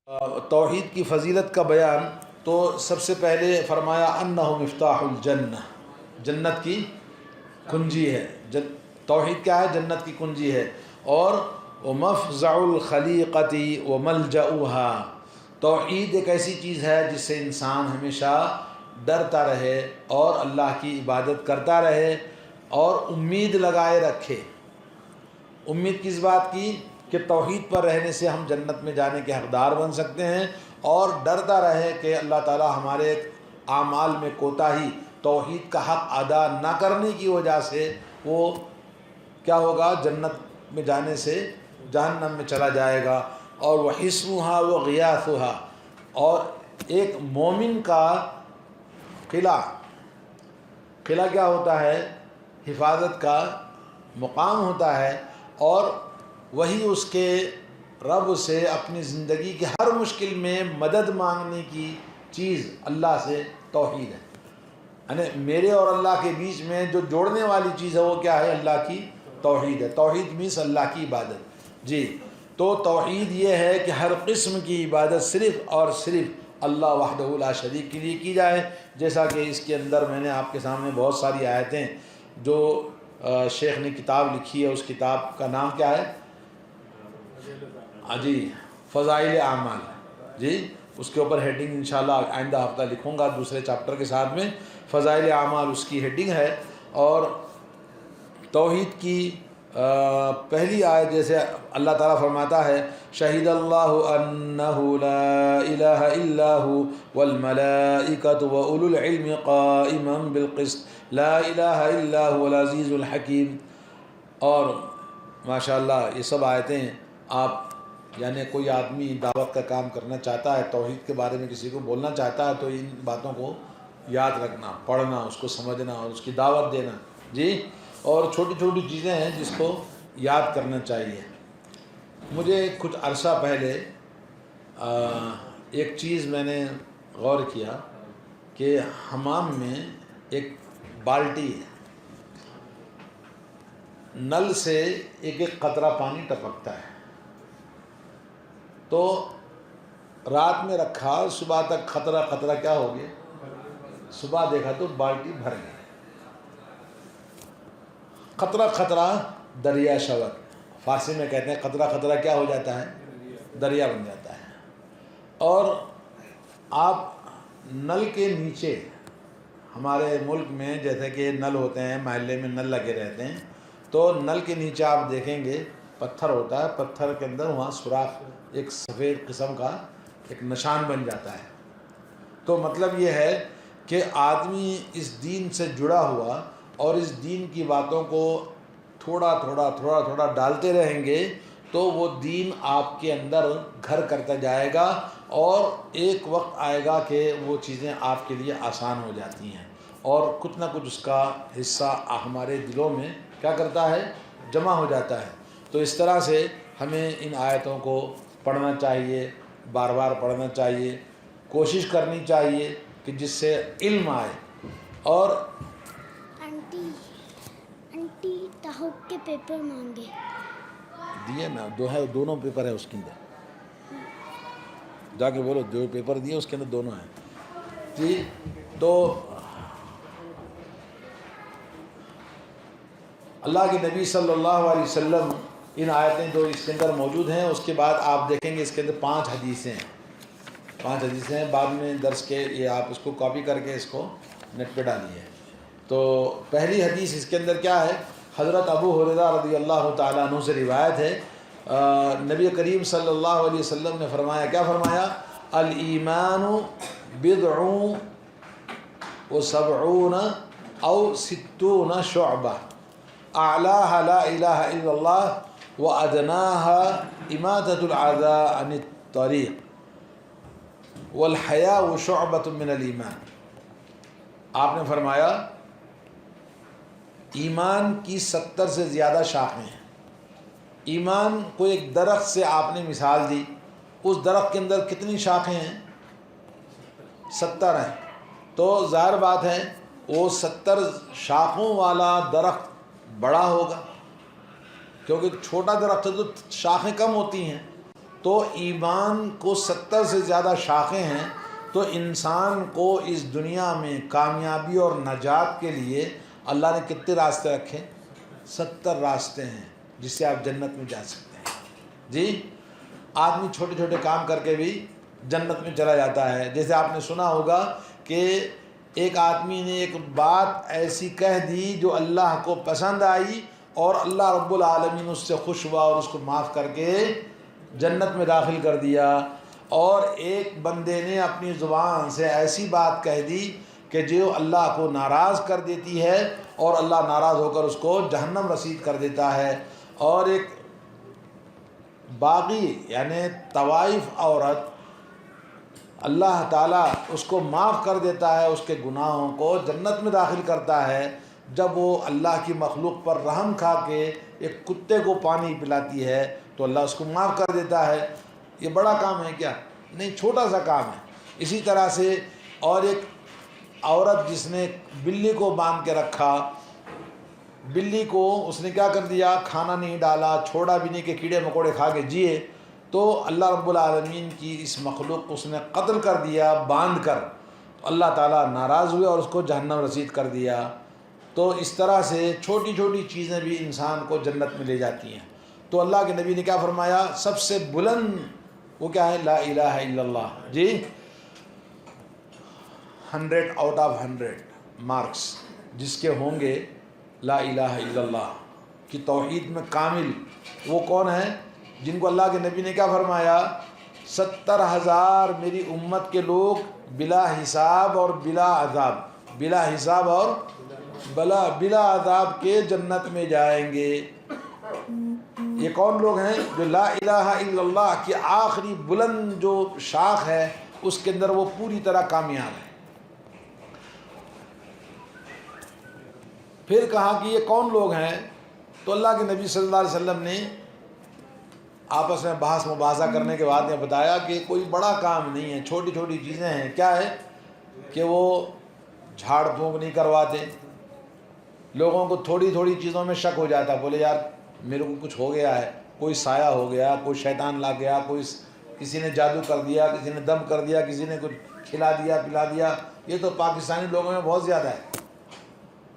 توحید کی فضیلت کا بیان تو سب سے پہلے فرمایا انہ مفتاح الجنہ، جنت کی کنجی ہے۔ توحید کیا ہے؟ جنت کی کنجی ہے۔ اور ومفزع الخلیقۃ وملجؤها، توحید ایک ایسی چیز ہے جس سے انسان ہمیشہ ڈرتا رہے اور اللہ کی عبادت کرتا رہے اور امید لگائے رکھے۔ امید کس بات کی؟ کہ توحید پر رہنے سے ہم جنت میں جانے کے حقدار بن سکتے ہیں، اور ڈرتا رہے کہ اللہ تعالی ہمارے اعمال میں کوتاہی، توحید کا حق ادا نہ کرنے کی وجہ سے وہ کیا ہوگا؟ جنت میں جانے سے جہنم میں چلا جائے گا۔ اور وحصنها وغیاثها، اور ایک مومن کا قلعہ کیا ہوتا ہے؟ حفاظت کا مقام ہوتا ہے، اور وہی اس کے رب سے اپنی زندگی کے ہر مشکل میں مدد مانگنے کی چیز اللہ سے توحید ہے۔ یعنی میرے اور اللہ کے بیچ میں جو جوڑنے والی چیز ہے وہ کیا ہے؟ اللہ کی توحید ہے۔ توحید مینس اللہ کی عبادت۔ جی، تو توحید یہ ہے کہ ہر قسم کی عبادت صرف اور صرف اللہ وحدہ لا شریک کے لیے کی جائے، جیسا کہ اس کے اندر میں نے آپ کے سامنے بہت ساری آیتیں جو شیخ نے کتاب لکھی ہے، اس کتاب کا نام کیا ہے؟ جی، فضائل اعمال۔ جی، اس کے اوپر ہیڈنگ انشاءاللہ آئندہ ہفتہ لکھوں گا دوسرے چیپٹر کے ساتھ میں، فضائل اعمال اس کی ہیڈنگ ہے۔ اور توحید کی پہلی آیت جیسے اللہ تعالیٰ فرماتا ہے شہید اللہ انہ لا الہ الا ہو والملائکۃ واولو العلم قائما بالقسط لا الہ الا هو العزیز الحکیم۔ اور ماشاءاللہ یہ سب آیتیں آپ یعنی کوئی آدمی دعوت کا کام کرنا چاہتا ہے، توحید کے بارے میں کسی کو بولنا چاہتا ہے، تو ان باتوں کو یاد رکھنا، پڑھنا، اس کو سمجھنا اور اس کی دعوت دینا۔ جی، اور چھوٹی چھوٹی چیزیں ہیں جس کو یاد کرنا چاہیے۔ مجھے کچھ عرصہ پہلے ایک چیز میں نے غور کیا کہ حمام میں ایک بالٹی ہے، نل سے ایک ایک قطرہ پانی ٹپکتا ہے، تو رات میں رکھا، صبح تک قطرہ قطرہ کیا ہو گیا؟ صبح دیکھا تو بالٹی بھر گئی۔ قطرہ قطرہ دریا شود، فارسی میں کہتے ہیں قطرہ قطرہ کیا ہو جاتا ہے؟ دریا بن جاتا ہے۔ اور آپ نل کے نیچے، ہمارے ملک میں جیسے کہ نل ہوتے ہیں، محلے میں نل لگے رہتے ہیں، تو نل کے نیچے آپ دیکھیں گے پتھر ہوتا ہے، پتھر کے اندر وہاں سوراخ، ایک سفید قسم کا ایک نشان بن جاتا ہے۔ تو مطلب یہ ہے کہ آدمی اس دین سے جڑا ہوا اور اس دین کی باتوں کو تھوڑا تھوڑا ڈالتے رہیں گے تو وہ دین آپ کے اندر گھر کرتا جائے گا، اور ایک وقت آئے گا کہ وہ چیزیں آپ کے لیے آسان ہو جاتی ہیں، اور کچھ نہ کچھ اس کا حصہ ہمارے دلوں میں کیا کرتا ہے؟ جمع ہو جاتا ہے۔ تو اس طرح سے ہمیں ان آیتوں کو پڑھنا چاہیے، بار بار پڑھنا چاہیے، کوشش کرنی چاہیے کہ جس سے علم آئے۔ اور انٹی تحق کے پیپر مانگے دیے نا، دونوں پیپر ہے اس کے اندر، جا کے بولو جو پیپر دیے اس کے اندر دونوں ہیں۔ جی، تو اللہ کے نبی صلی اللہ علیہ وسلم، ان آیتیں جو اس کے اندر موجود ہیں، اس کے بعد آپ دیکھیں گے اس کے اندر 5 حدیثیں ہیں، بعد میں درس کے یہ آپ اس کو کاپی کر کے اس کو نیٹ پہ ڈالیے۔ تو پہلی حدیث اس کے اندر کیا ہے؟ حضرت ابو ہریرہ رضی اللہ تعالیٰ عنہ سے روایت ہے، نبی کریم صلی اللہ علیہ وسلم نے فرمایا، کیا فرمایا؟ الایمان بضع وسبعون او 60 شعبہ اعلاها لا الہ الا اللہ وادناها اماطۃ الاذى عن الطریق والحیاء شعبۃ من الایمان۔ آپ نے فرمایا ایمان کی 70 سے زیادہ شاخیں ہیں۔ ایمان کو ایک درخت سے آپ نے مثال دی، اس درخت کے اندر کتنی شاخیں ہیں؟ 70 ہیں۔ تو ظاہر بات ہے وہ 70 شاخوں والا درخت بڑا ہوگا، کیونکہ چھوٹا درخت ہے تو شاخیں کم ہوتی ہیں، تو ایمان کو 70 سے زیادہ شاخیں ہیں. تو انسان کو اس دنیا میں کامیابی اور نجات کے لیے اللہ نے کتنے راستے رکھے؟ 70 راستے ہیں جس سے آپ جنت میں جا سکتے ہیں. جی آدمی چھوٹے چھوٹے کام کر کے بھی جنت میں چلا جاتا ہے. جیسے آپ نے سنا ہوگا کہ ایک آدمی نے ایک بات ایسی کہہ دی جو اللہ کو پسند آئی اور اللہ رب العالمین اس سے خوش ہوا اور اس کو معاف کر کے جنت میں داخل کر دیا. اور ایک بندے نے اپنی زبان سے ایسی بات کہہ دی کہ جو اللہ کو ناراض کر دیتی ہے اور اللہ ناراض ہو کر اس کو جہنم رسید کر دیتا ہے. اور ایک باغی یعنی طوائف عورت اللہ تعالیٰ اس کو معاف کر دیتا ہے، اس کے گناہوں کو جنت میں داخل کرتا ہے جب وہ اللہ کی مخلوق پر رحم کھا کے ایک کتے کو پانی پلاتی ہے تو اللہ اس کو معاف کر دیتا ہے. یہ بڑا کام ہے کیا؟ نہیں، چھوٹا سا کام ہے. اسی طرح سے اور ایک عورت جس نے بلی کو باندھ کے رکھا، بلی کو اس نے کیا کر دیا، کھانا نہیں ڈالا، چھوڑا بھی نہیں کہ کیڑے مکوڑے کھا کے جیے، تو اللہ رب العالمین کی اس مخلوق کو اس نے قتل کر دیا باندھ کر. اللہ تعالیٰ ناراض ہوئے اور اس کو جہنم رسید کر دیا. تو اس طرح سے چھوٹی چھوٹی چیزیں بھی انسان کو جنت میں لے جاتی ہیں. تو اللہ کے نبی نے کیا فرمایا؟ سب سے بلند وہ کیا ہے؟ لا الہ الا اللہ. جی 100 آؤٹ آف 100 مارکس جس کے ہوں گے لا الہ الا اللہ کی توحید میں کامل، وہ کون ہیں؟ جن کو اللہ کے نبی نے کیا فرمایا؟ 70,000 میری امت کے لوگ بلا حساب اور بلا عذاب، بلا حساب اور بلا عذاب کے جنت میں جائیں گے. یہ کون لوگ ہیں؟ جو لا الہ الا اللہ کی آخری بلند جو شاخ ہے اس کے اندر وہ پوری طرح کامیاب ہے. پھر کہا کہ یہ کون لوگ ہیں؟ تو اللہ کے نبی صلی اللہ علیہ وسلم نے آپس میں بحث مباحثہ کرنے کے بعد نے بتایا کہ کوئی بڑا کام نہیں ہے، چھوٹی چھوٹی چیزیں ہیں. کیا ہے؟ کہ وہ جھاڑ پھونک نہیں کرواتے. لوگوں کو تھوڑی تھوڑی چیزوں میں شک ہو جاتا، بولے یار میرے کو کچھ ہو گیا ہے، کوئی سایہ ہو گیا، کوئی شیطان لا گیا، کسی نے جادو کر دیا، کسی نے دم کر دیا، کسی نے کچھ کھلا دیا پلا دیا. یہ تو پاکستانی لوگوں میں بہت زیادہ ہے.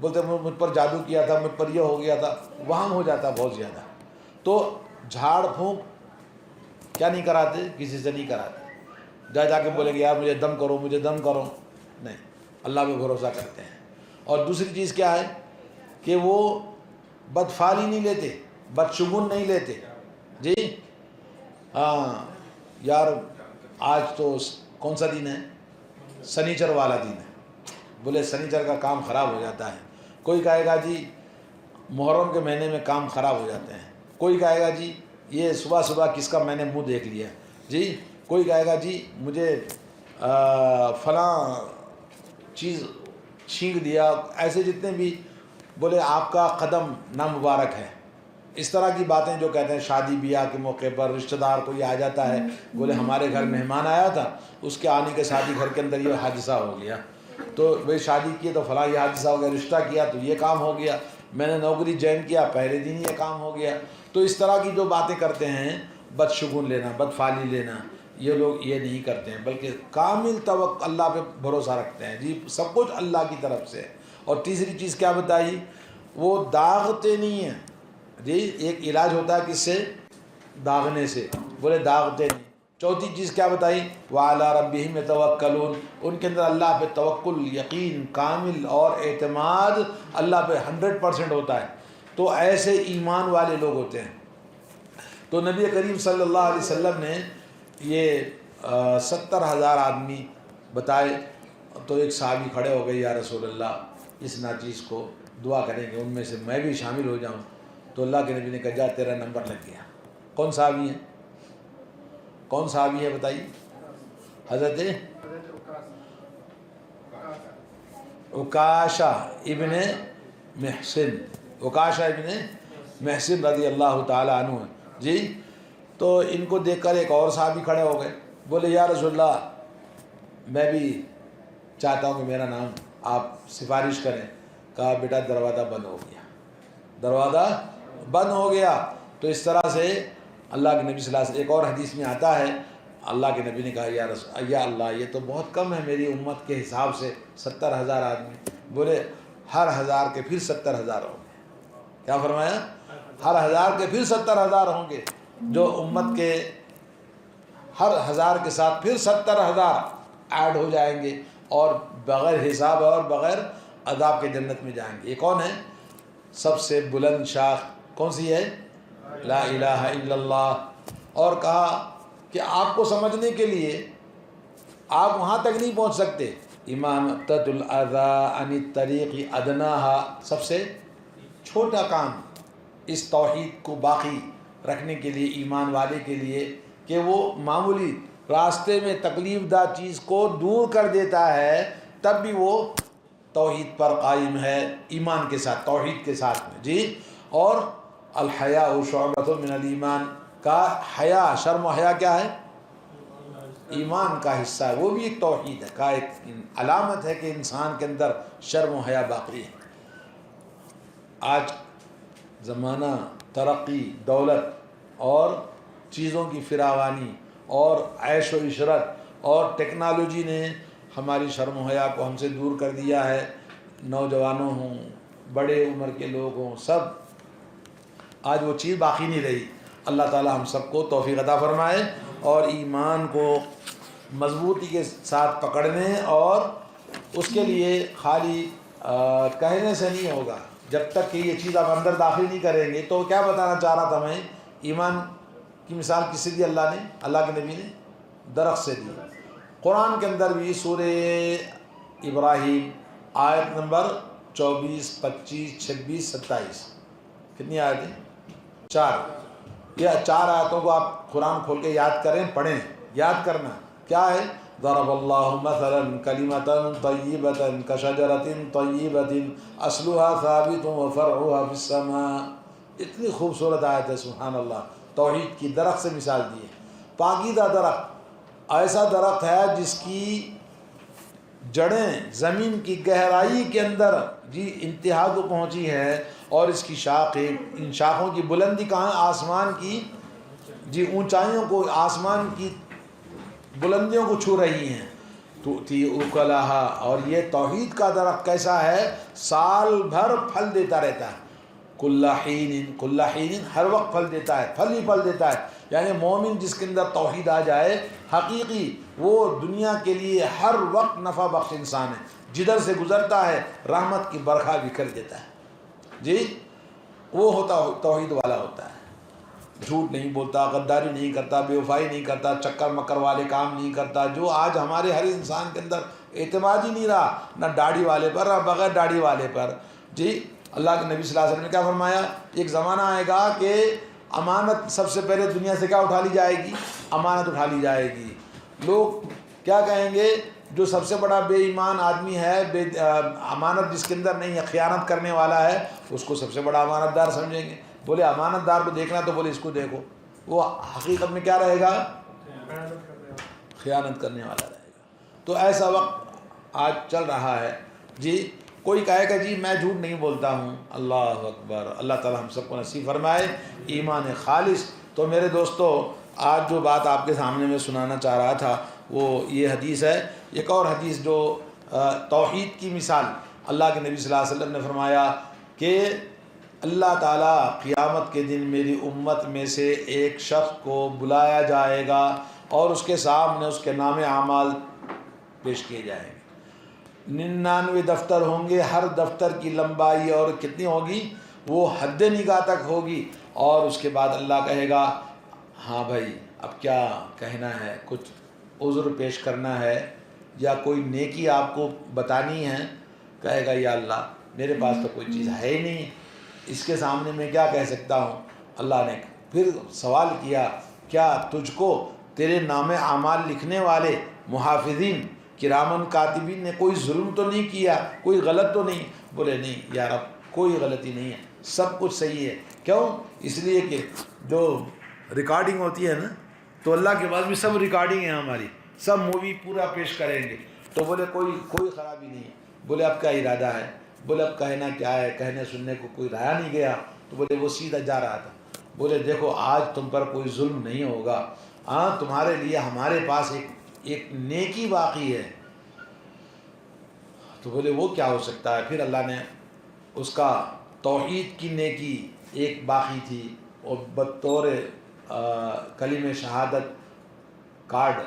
بولتے مجھ پر جادو کیا تھا، مجھ پر یہ ہو گیا تھا، وہم ہو جاتا بہت زیادہ. تو جھاڑ پھونک کیا نہیں کراتے؟ کسی سے نہیں کراتے. جا کے بولیں گے یار مجھے دم کرو، مجھے دم کرو، نہیں، اللہ پہ بھروسہ کرتے ہیں. اور دوسری چیز کیا ہے کہ وہ بدفعلی نہیں لیتے، بدشگون نہیں لیتے. جی ہاں یار آج تو کون سا دن ہے؟ سنیچر والا دن ہے. بولے سنیچر کا کام خراب ہو جاتا ہے. کوئی کہے گا جی محرم کے مہینے میں کام خراب ہو جاتے ہیں. کوئی کہے گا جی یہ صبح صبح کس کا میں نے منہ دیکھ لیا. جی کوئی کہے گا جی مجھے فلاں چیز چھینک دیا. ایسے جتنے بھی بولے آپ کا قدم نامبارک ہے. اس طرح کی باتیں جو کہتے ہیں. شادی بیاہ کے موقع پر رشتہ دار کوئی آ جاتا ہے، بولے ہمارے گھر مہمان آیا تھا، اس کے آنے کے ساتھ ہی گھر کے اندر یہ حادثہ ہو گیا. تو بھائی شادی کی تو فلاں یہ حادثہ ہو گیا، رشتہ کیا تو یہ کام ہو گیا، میں نے نوکری جوائن کیا پہلے دن یہ کام ہو گیا. تو اس طرح کی جو باتیں کرتے ہیں، بدشگون لینا، بدفعلی لینا، یہ لوگ یہ نہیں کرتے ہیں بلکہ کامل توقع اللہ پہ بھروسہ رکھتے ہیں. جی سب کچھ اللہ کی طرف سے. اور تیسری چیز کیا بتائی؟ وہ داغتے نہیں ہیں. جی ایک علاج ہوتا ہے کس سے؟ داغنے سے. بولے داغتے نہیں. چوتھی چیز کیا بتائی؟ وَعَلَىٰ رَبِّهِمْ يَتَوَكَّلُونَ. ان کے اندر اللہ پہ توکل، یقین کامل اور اعتماد اللہ پہ 100% ہوتا ہے. تو ایسے ایمان والے لوگ ہوتے ہیں. تو نبی کریم صلی اللہ علیہ وسلم نے یہ 70,000 آدمی بتائے. تو ایک صحابی کھڑے ہو گئے، یا رسول اللہ اس ناچیز کو دعا کریں گے، ان میں سے میں بھی شامل ہو جاؤں. تو اللہ کے نبی نے کہا جا تیرا نمبر لگ گیا. کون صحابی ہے؟ کون صحابی ہے بتائیے؟ حضرت عکاشہ ابن محصن. عکاشہ ابن محصن رضی اللہ تعالی عنہ. جی تو ان کو دیکھ کر ایک اور صحابی کھڑے ہو گئے. بولے یا رسول اللہ میں بھی چاہتا ہوں کہ میرا نام آپ سفارش کریں. کہا بیٹا دروازہ بند ہو گیا، دروازہ بند ہو گیا. تو اس طرح سے اللہ کے نبی صلی اللہ علیہ وسلم، ایک اور حدیث میں آتا ہے اللہ کے نبی نے کہا یا اللہ یہ تو بہت کم ہے میری امت کے حساب سے 70,000 آدمی. بولے ہر 1000 کے پھر 70,000 ہوں گے. کیا فرمایا؟ ہر 1000 کے پھر 70,000 ہوں گے، جو امت کے ہر 1000 کے ساتھ پھر 70,000 ایڈ ہو جائیں گے اور بغیر حساب اور بغیر عذاب کے جنت میں جائیں گے. یہ کون ہے؟ سب سے بلند شاخ کون سی ہے؟ لا الہ الا اللہ. اور کہا کہ آپ کو سمجھنے کے لیے آپ وہاں تک نہیں پہنچ سکتے. اماطۃ الاذى عن الطریق ادناها، سب سے چھوٹا کام اس توحید کو باقی رکھنے کے لیے ایمان والے کے لیے کہ وہ معمولی راستے میں تکلیف دہ چیز کو دور کر دیتا ہے، تب بھی وہ توحید پر قائم ہے، ایمان کے ساتھ، توحید کے ساتھ میں. جی. اور الحیاء شعبۃ من الایمان، کا حیا، شرم و حیا کیا ہے؟ ایمان کا حصہ ہے، وہ بھی ایک توحید ہے، کا ایک علامت ہے کہ انسان کے اندر شرم و حیا باقی ہے. آج زمانہ ترقی، دولت اور چیزوں کی فراوانی اور عیش و عشرت اور ٹیکنالوجی نے ہماری شرم و حیا کو ہم سے دور کر دیا ہے. نوجوانوں ہوں، بڑے عمر کے لوگ ہوں، سب آج وہ چیز باقی نہیں رہی. اللہ تعالی ہم سب کو توفیق عطا فرمائے اور ایمان کو مضبوطی کے ساتھ پکڑنے، اور اس کے لیے خالی کہنے سے نہیں ہوگا. جب تک کہ یہ چیز آپ اندر داخل نہیں کریں گے. تو کیا بتانا چاہ رہا تھا میں؟ ایمان کی مثال کس سے دی اللہ نے؟ اللہ کے نبی نے درخت سے دی. قرآن کے اندر بھی سورہ ابراہیم آیت نمبر 24، 25، 26، 27، کتنی آیتیں؟ 4. یہ 4 آیتوں کو آپ قرآن کھول کے یاد کریں، پڑھیں. یاد کرنا کیا ہے؟ ضرب اللہ مثلا کلمۃ طیبۃ کشجرۃ طیبۃ اصلها ثابت وفرعها فی السماء. اتنی خوبصورت آیت ہے، سبحان اللہ. توحید کی درخت سے مثال دی ہے. پاکیزہ درخت ایسا درخت ہے جس کی جڑیں زمین کی گہرائی کے اندر جی انتہا کو پہنچی ہے، اور اس کی شاخیں، ان شاخوں کی بلندی کہاں؟ آسمان کی جی اونچائیوں کو، آسمان کی بلندیوں کو چھو رہی ہیں. تؤتی اکلہا. اور یہ توحید کا درخت کیسا ہے؟ سال بھر پھل دیتا رہتا ہے. کل حین، ہر وقت پھل دیتا ہے، پھل ہی پھل دیتا ہے. یعنی مومن جس کے اندر توحید آ جائے حقیقی، وہ دنیا کے لیے ہر وقت نفع بخش انسان ہے. جدھر سے گزرتا ہے رحمت کی برکھا بکھر دیتا ہے. جی. وہ ہوتا توحید والا ہوتا ہے. جھوٹ نہیں بولتا، غداری نہیں کرتا، بے وفائی نہیں کرتا، چکر مکر والے کام نہیں کرتا. جو آج ہمارے ہر انسان کے اندر اعتماد ہی نہیں رہا، نہ داڑھی والے پر نہ بغیر داڑھی والے پر. جی. اللہ کے نبی صلی اللہ علیہ وسلم نے کیا فرمایا؟ ایک زمانہ آئے گا کہ امانت سب سے پہلے دنیا سے کیا اٹھا لی جائے گی؟ امانت اٹھا لی جائے گی. لوگ کیا کہیں گے؟ جو سب سے بڑا بے ایمان آدمی ہے، امانت جس کے اندر نہیں ہے، خیانت کرنے والا ہے، اس کو سب سے بڑا امانت دار سمجھیں گے. بولے امانت دار کو دیکھنا تو بولے اس کو دیکھو، وہ حقیقت میں کیا رہے گا؟ خیانت کرنے والا رہے گا. تو ایسا وقت آج چل رہا ہے. جی. کوئی کہے گا جی میں جھوٹ نہیں بولتا ہوں. اللہ اکبر. اللہ تعالی ہم سب کو نصیب فرمائے ایمان خالص. تو میرے دوستو، آج جو بات آپ کے سامنے میں سنانا چاہ رہا تھا وہ یہ حدیث ہے. ایک اور حدیث جو توحید کی مثال، اللہ کے نبی صلی اللہ علیہ وسلم نے فرمایا کہ اللہ تعالیٰ قیامت کے دن میری امت میں سے ایک شخص کو بلایا جائے گا اور اس کے سامنے اس کے نام اعمال پیش کیے جائیں گے. 99 دفتر ہوں گے. ہر دفتر کی لمبائی اور کتنی ہوگی؟ وہ حد نگاہ تک ہوگی. اور اس کے بعد اللہ کہے گا ہاں بھائی اب کیا کہنا ہے؟ کچھ عذر پیش کرنا ہے یا کوئی نیکی آپ کو بتانی ہے؟ کہے گا یا اللہ میرے پاس تو کوئی چیز ہے ہی نہیں، اس کے سامنے میں کیا کہہ سکتا ہوں؟ اللہ نے پھر سوال کیا کیا تجھ کو تیرے نام اعمال لکھنے والے محافظین کرامن کاتبین نے کوئی ظلم تو نہیں کیا، کوئی غلط تو نہیں؟ بولے نہیں یا رب کوئی غلطی نہیں ہے، سب کچھ صحیح ہے. کیوں؟ اس لیے کہ جو ریکارڈنگ ہوتی ہے نا، تو اللہ کے پاس بھی سب ریکارڈنگ ہے ہماری، سب مووی پورا پیش کریں گے. تو بولے کوئی خرابی نہیں ہے. بولے اب کیا ارادہ ہے؟ بولے اب کہنا کیا ہے؟ کہنے سننے کو کوئی رہا نہیں گیا. تو بولے وہ سیدھا جا رہا تھا. بولے دیکھو آج تم پر کوئی ظلم نہیں ہوگا، ہاں تمہارے لیے ہمارے پاس ایک نیکی باقی ہے۔ تو بولے وہ کیا ہو سکتا ہے؟ پھر اللہ نے اس کا توحید کی نیکی ایک باقی تھی، اور بطور کلمہ شہادت کارڈ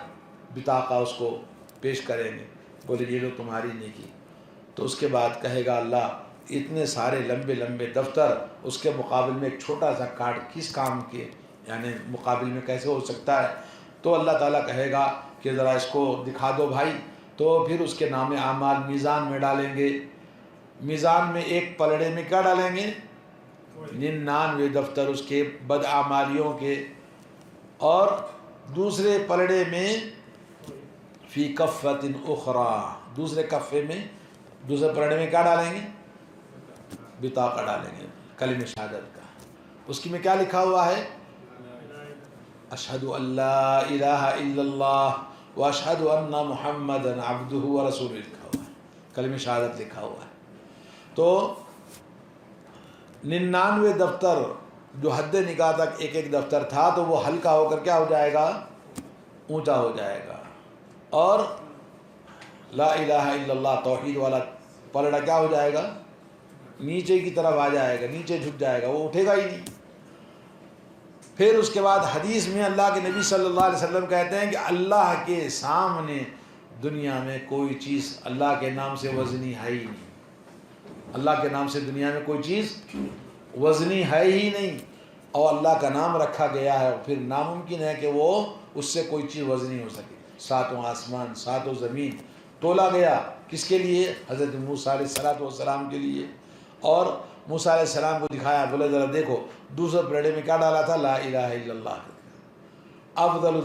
بطاقہ اس کو پیش کریں گے، بولے یہ لو تمہاری نیکی۔ تو اس کے بعد کہے گا اللہ اتنے سارے لمبے لمبے دفتر اس کے مقابل میں ایک چھوٹا سا کارڈ کس کام کے، یعنی مقابل میں کیسے ہو سکتا ہے؟ تو اللہ تعالیٰ کہے گا کہ ذرا اس کو دکھا دو بھائی، تو پھر اس کے نام اعمال میزان میں ڈالیں گے۔ میزان میں ایک پلڑے میں کیا ڈالیں گے؟ 99 دفتر اس کے بدعمالیوں کے، اور دوسرے پلڑے میں فی کفۃ اخری، دوسرے کفے میں، دوسرے پلڑے میں کیا ڈالیں گے؟ بطاقہ ڈالیں گے کلمہ شہادت کا۔ اس کی میں کیا لکھا ہوا ہے؟ اشہد ان لا الہ الا اللہ واشہد ان محمدا عبدہ ورسولہ لکھا ہوا ہے، کلمہ شہادت لکھا ہوا ہے۔ تو 99 دفتر جو حد نکاح تک ایک ایک دفتر تھا، تو وہ ہلکا ہو کر کیا ہو جائے گا؟ اونچا ہو جائے گا، اور لا الہ الا اللہ توحید والا پلڑا کیا ہو جائے گا؟ نیچے کی طرف آ جائے گا، نیچے جھک جائے گا، وہ اٹھے گا ہی نہیں۔ پھر اس کے بعد حدیث میں اللہ کے نبی صلی اللہ علیہ وسلم کہتے ہیں کہ اللہ کے سامنے دنیا میں کوئی چیز اللہ کے نام سے وزنی ہے ہی نہیں، اللہ کے نام سے دنیا میں کوئی چیز وزنی ہے ہی نہیں، اور اللہ کا نام رکھا گیا ہے، پھر ناممکن ہے کہ وہ اس سے کوئی چیز وزنی ہو سکے۔ ساتوں آسمان ساتوں زمین تولا گیا، کس کے لیے؟ حضرت موسیٰ علیہ السلام کے لیے، اور موسیٰ علیہ السلام کو دکھایا، بولے ذرا دیکھو دوسرے پلڑے میں کیا ڈالا تھا؟ لا الہ الا اللہ۔ افضل